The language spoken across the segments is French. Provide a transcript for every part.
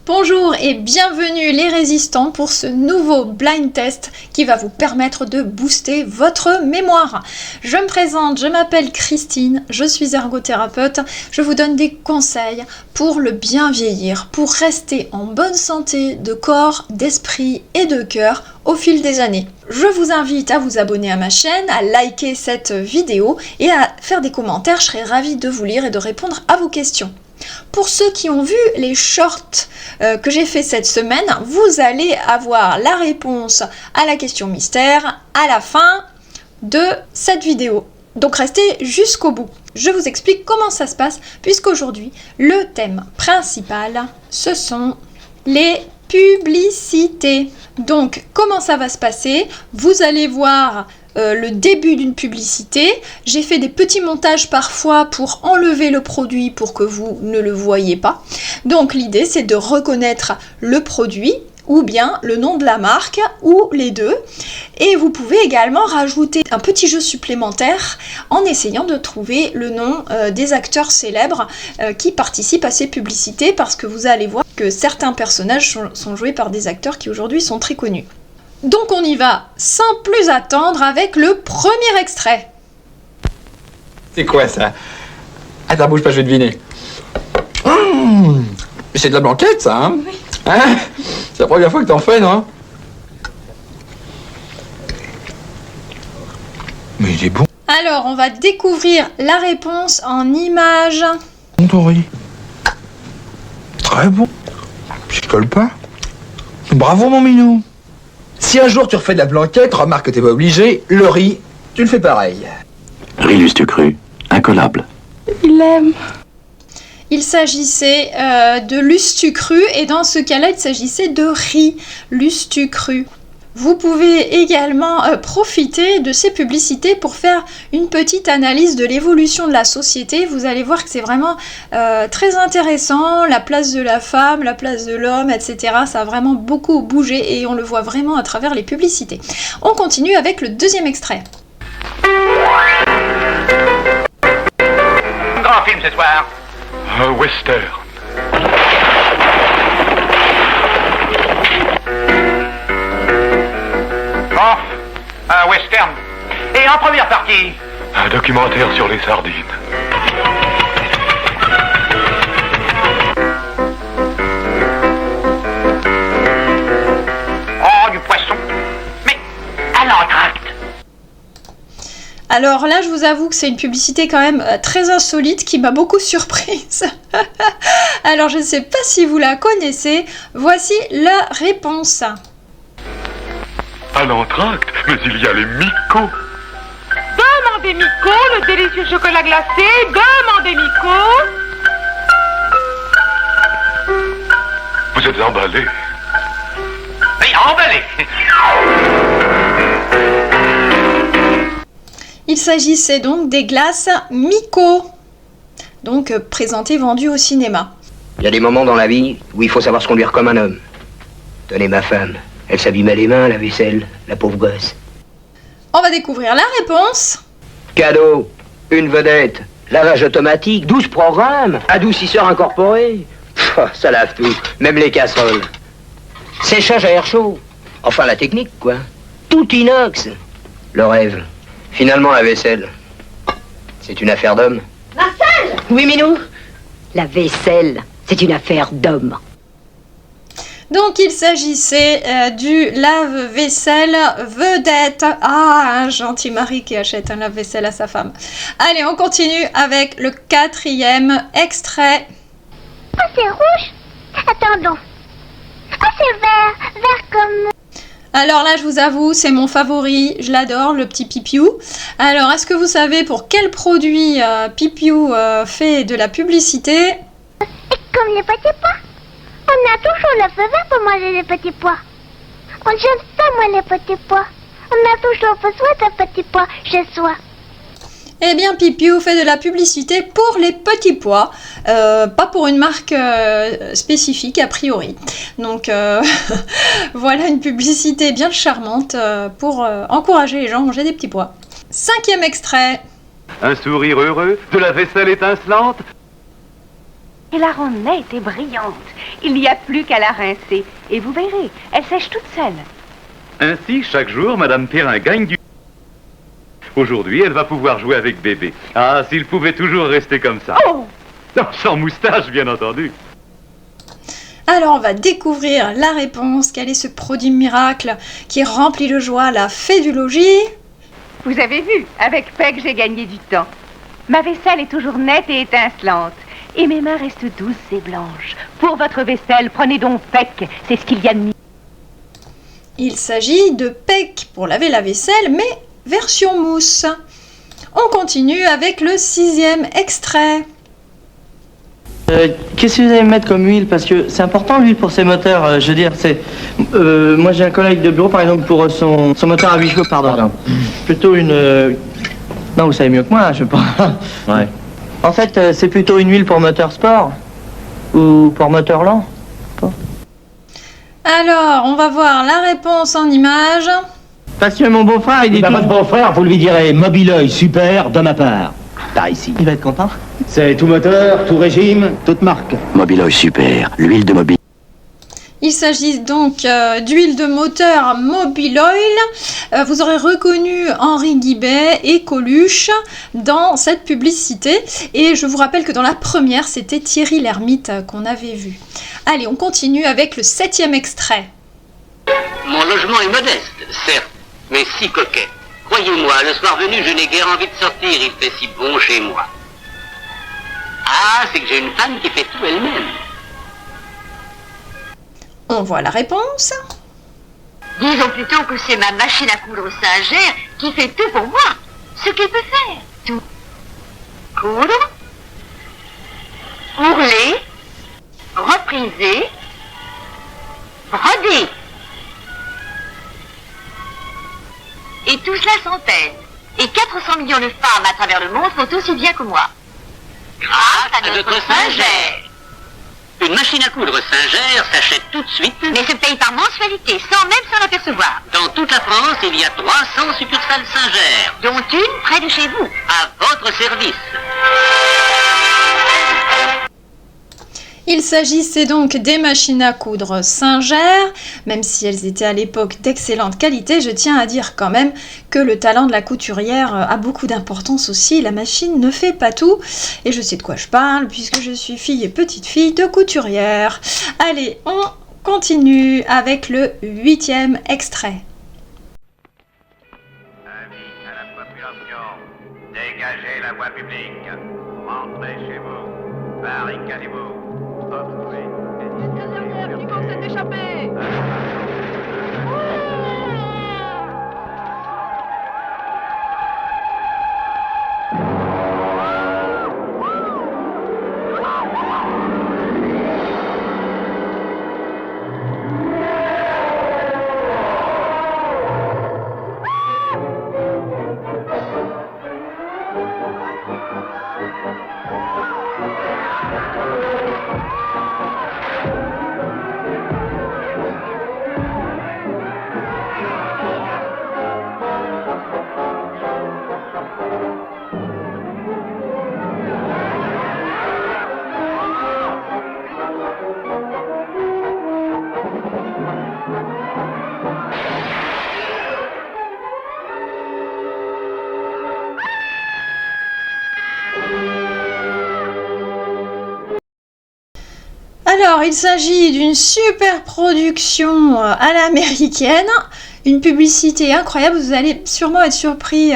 Bonjour et bienvenue les résistants pour ce nouveau blind test qui va vous permettre de booster votre mémoire. Je me présente, je m'appelle Christine, je suis ergothérapeute, je vous donne des conseils pour le bien vieillir, pour rester en bonne santé de corps, d'esprit et de cœur au fil des années. Je vous invite à vous abonner à ma chaîne, à liker cette vidéo et à faire des commentaires, je serai ravie de vous lire et de répondre à vos questions. Pour ceux qui ont vu les shorts que j'ai fait cette semaine, vous allez avoir la réponse à la question mystère à la fin de cette vidéo. Donc restez jusqu'au bout. Je vous explique comment ça se passe, puisqu'aujourd'hui, le thème principal, ce sont les publicités. Donc, comment ça va se passer? Vous allez voir le début d'une publicité. J'ai fait des petits montages parfois pour enlever le produit pour que vous ne le voyez pas. Donc l'idée c'est de reconnaître le produit ou bien le nom de la marque ou les deux. Et vous pouvez également rajouter un petit jeu supplémentaire en essayant de trouver le nom des acteurs célèbres qui participent à ces publicités, parce que vous allez voir que certains personnages sont joués par des acteurs qui aujourd'hui sont très connus. Donc on y va sans plus attendre avec le premier extrait. C'est quoi ça? Attends, bouge pas, je vais deviner. C'est de la blanquette ça, hein? Oui. Hein? C'est la première fois que t'en fais, non? Mais il est bon. Alors on va découvrir la réponse en images. Bon ton riz. Très bon. Je colle pas. Bravo mon minou. Si un jour tu refais de la blanquette, remarque que t'es pas obligé, le riz, tu le fais pareil. Riz Lustucru, incollable. Il aime. Il s'agissait de Lustucru et dans ce cas-là, il s'agissait de riz Lustucru. Vous pouvez également profiter de ces publicités pour faire une petite analyse de l'évolution de la société. Vous allez voir que c'est vraiment très intéressant, la place de la femme, la place de l'homme, etc. Ça a vraiment beaucoup bougé et on le voit vraiment à travers les publicités. On continue avec le deuxième extrait. Un grand film ce soir. Un western. Bon, un western. Et en première partie, Un documentaire sur les sardines. oh, du poisson. Mais à l'entracte. Alors là, je vous avoue que c'est une publicité quand même très insolite qui m'a beaucoup surprise. Alors je ne sais pas si vous la connaissez. Voici la réponse. À l'entracte, mais il y a les micos. Demandez Miko, le délicieux chocolat glacé. Demandez Miko. Vous êtes emballés. Oui, emballé. Il s'agissait donc des glaces Miko, donc présentées, vendues au cinéma. Il y a des moments dans la vie où il faut savoir se conduire comme un homme. Tenez ma femme, elle s'abîmait les mains, la vaisselle, la pauvre gosse. On va découvrir la réponse. Cadeau, une vedette, lavage automatique, 12 programmes, adoucisseur incorporé. Pff, ça lave tout, même les casseroles. Séchage à air chaud. Enfin la technique, quoi. Tout inox. Le rêve. Finalement la vaisselle. C'est une affaire d'homme. Marcel! Oui, Minou? La vaisselle, c'est une affaire d'homme. Donc il s'agissait du lave-vaisselle vedette. Ah, un gentil mari qui achète un lave-vaisselle à sa femme. Allez, on continue avec le quatrième extrait. Ah, c'est rouge? Attendons. Ah, c'est vert. Vert comme... Alors là, je vous avoue, c'est mon favori, je l'adore, le petit Pipiou. Alors, est-ce que vous savez pour quel produit Pipiou fait de la publicité? Et comme les petits pois. On a toujours le feu vert pour manger les petits pois. J'aime ça, moi, les petits pois. On a toujours besoin de petits pois chez soi. Eh bien, Pipiou fait de la publicité pour les petits pois, pas pour une marque spécifique a priori. Donc voilà une publicité bien charmante pour encourager les gens à manger des petits pois. Cinquième extrait. Un sourire heureux, de la vaisselle étincelante. Et la rondelle était brillante. Il n'y a plus qu'à la rincer. Et vous verrez, elle sèche toute seule. Ainsi, chaque jour, Madame Perrin gagne du... Aujourd'hui, elle va pouvoir jouer avec bébé. Ah, s'il pouvait toujours rester comme ça. Oh! Non, sans moustache, bien entendu. Alors on va découvrir la réponse. Quel est ce produit miracle qui remplit de joie la fée du logis? Vous avez vu, avec Peg, j'ai gagné du temps. Ma vaisselle est toujours nette et étincelante. Et mes mains restent douces et blanches. Pour votre vaisselle, prenez donc Peg. C'est ce qu'il y a de mieux. Il s'agit de Peck pour laver la vaisselle, mais version mousse. On continue avec le 6e extrait. Qu'est-ce que vous allez mettre comme huile? Parce que c'est important l'huile pour ses moteurs. Je veux dire, c'est. Moi j'ai un collègue de bureau par exemple pour son moteur à 8 chevaux, pardon. Plutôt une. Non, vous savez mieux que moi, je sais pas. Ouais. En fait, c'est plutôt une huile pour moteur sport ou pour moteur lent. Alors, on va voir la réponse en image. Parce que mon beau-frère, il dit. Votre beau-frère, vous lui direz Mobiloil super de ma part. Par ici. Il va être content. C'est tout moteur, tout régime, toute marque. Mobiloil Super, l'huile de mobile. Il s'agit donc d'huile de moteur Mobiloil. Vous aurez reconnu Henri Guibet et Coluche dans cette publicité. Et je vous rappelle que dans la première, c'était Thierry Lhermitte qu'on avait vu. Allez, on continue avec le 7e extrait. Mon logement est modeste, certes, mais si coquet. Croyez-moi, le soir venu, je n'ai guère envie de sortir, il fait si bon chez moi. Ah, c'est que j'ai une femme qui fait tout elle-même. On voit la réponse. Disons plutôt que c'est ma machine à coudre Singer qui fait tout pour moi. Ce qu'elle peut faire. Tout. Coudre, ourler, repriser, broder. Et tout cela sans peine. Et 400 millions de femmes à travers le monde font aussi bien que moi. Grâce à notre Singer. Une machine à coudre Singer s'achète tout de suite. Mais se paye par mensualité, sans même s'en apercevoir. Dans toute la France, il y a 300 succursales Singer. Dont une près de chez vous. À votre service. Il s'agissait donc des machines à coudre Singer. Même si elles étaient à l'époque d'excellente qualité, je tiens à dire quand même que le talent de la couturière a beaucoup d'importance aussi. La machine ne fait pas tout. Et je sais de quoi je parle, puisque je suis fille et petite fille de couturière. Allez, on continue avec le 8e extrait. Avis à la population, dégagez la voie publique. Rentrez chez vous. Barricadez-vous. Qui faut s'est échappé. Alors, il s'agit d'une super production à l'américaine, une publicité incroyable, vous allez sûrement être surpris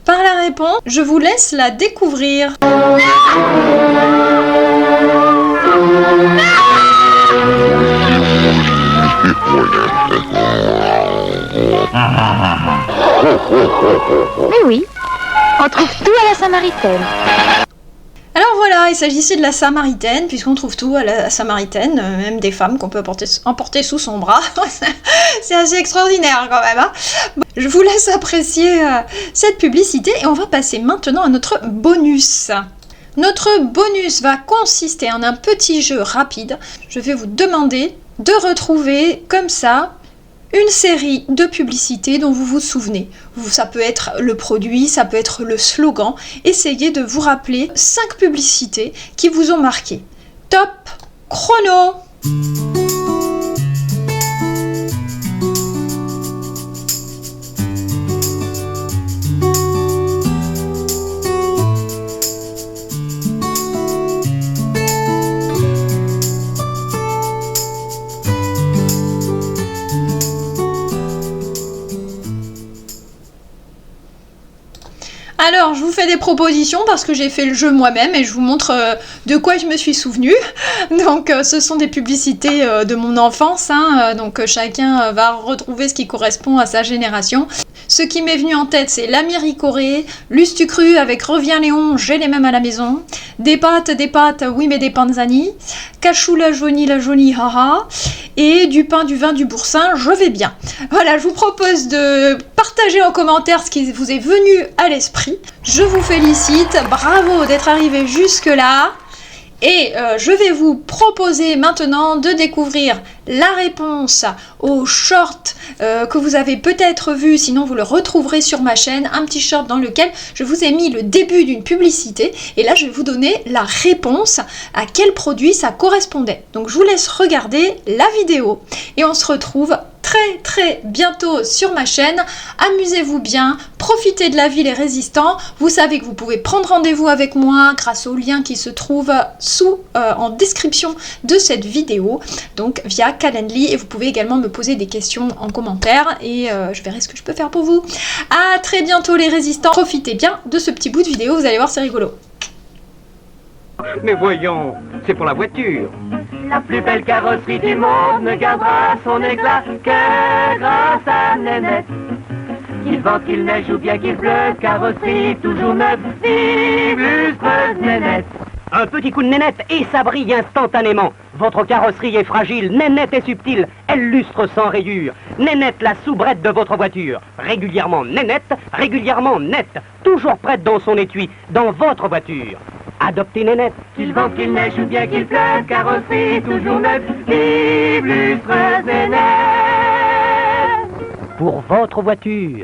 par la réponse. Je vous laisse la découvrir. Mais oui, on trouve tout à la Samaritaine. Alors voilà, il s'agissait de la Samaritaine, puisqu'on trouve tout à la Samaritaine, même des femmes qu'on peut emporter sous son bras. C'est assez extraordinaire quand même. Hein. Bon, je vous laisse apprécier cette publicité et on va passer maintenant à notre bonus. Notre bonus va consister en un petit jeu rapide. Je vais vous demander de retrouver comme ça une série de publicités dont vous vous souvenez. Ça peut être le produit, ça peut être le slogan. Essayez de vous rappeler 5 publicités qui vous ont marqué. Top chrono! Alors, je vous fais des propositions parce que j'ai fait le jeu moi-même et je vous montre de quoi je me suis souvenue. Donc, ce sont des publicités de mon enfance, hein, donc chacun va retrouver ce qui correspond à sa génération. Ce qui m'est venu en tête, c'est l'Américoré, Lustucru avec Reviens Léon, j'ai les mêmes à la maison, des pâtes, oui mais des panzani, Cachou la jaunie, haha, et du pain, du vin, du boursin, je vais bien. Voilà, je vous propose de partager en commentaire ce qui vous est venu à l'esprit. Je vous félicite, bravo d'être arrivé jusque-là. Et je vais vous proposer maintenant de découvrir la réponse au short que vous avez peut-être vu, sinon vous le retrouverez sur ma chaîne, un petit short dans lequel je vous ai mis le début d'une publicité et là je vais vous donner la réponse à quel produit ça correspondait. Donc je vous laisse regarder la vidéo et on se retrouve très bientôt sur ma chaîne. Amusez-vous bien, profitez de la vie les résistants. Vous savez que vous pouvez prendre rendez-vous avec moi grâce au lien qui se trouve en description de cette vidéo, donc via Calendly, et vous pouvez également me poser des questions en commentaire et je verrai ce que je peux faire pour vous. À très bientôt les résistants, profitez bien de ce petit bout de vidéo, vous allez voir c'est rigolo. Mais voyons, c'est pour la voiture. La plus belle carrosserie du monde ne gardera son éclat que grâce à Nénette. Qu'il vente, qu'il neige ou bien qu'il pleuve, carrosserie toujours neuve, vive lustre Nénette. Un petit coup de Nénette et ça brille instantanément. Votre carrosserie est fragile, Nénette est subtile, elle lustre sans rayures. Nénette, la soubrette de votre voiture. Régulièrement Nénette, régulièrement nette. Toujours prête dans son étui, dans votre voiture. Adoptez Nénette. Qu'il vente, qu'il neige ou bien qu'il pleuve, carrosserie toujours neuve, vive lustre Nénette. Pour votre voiture.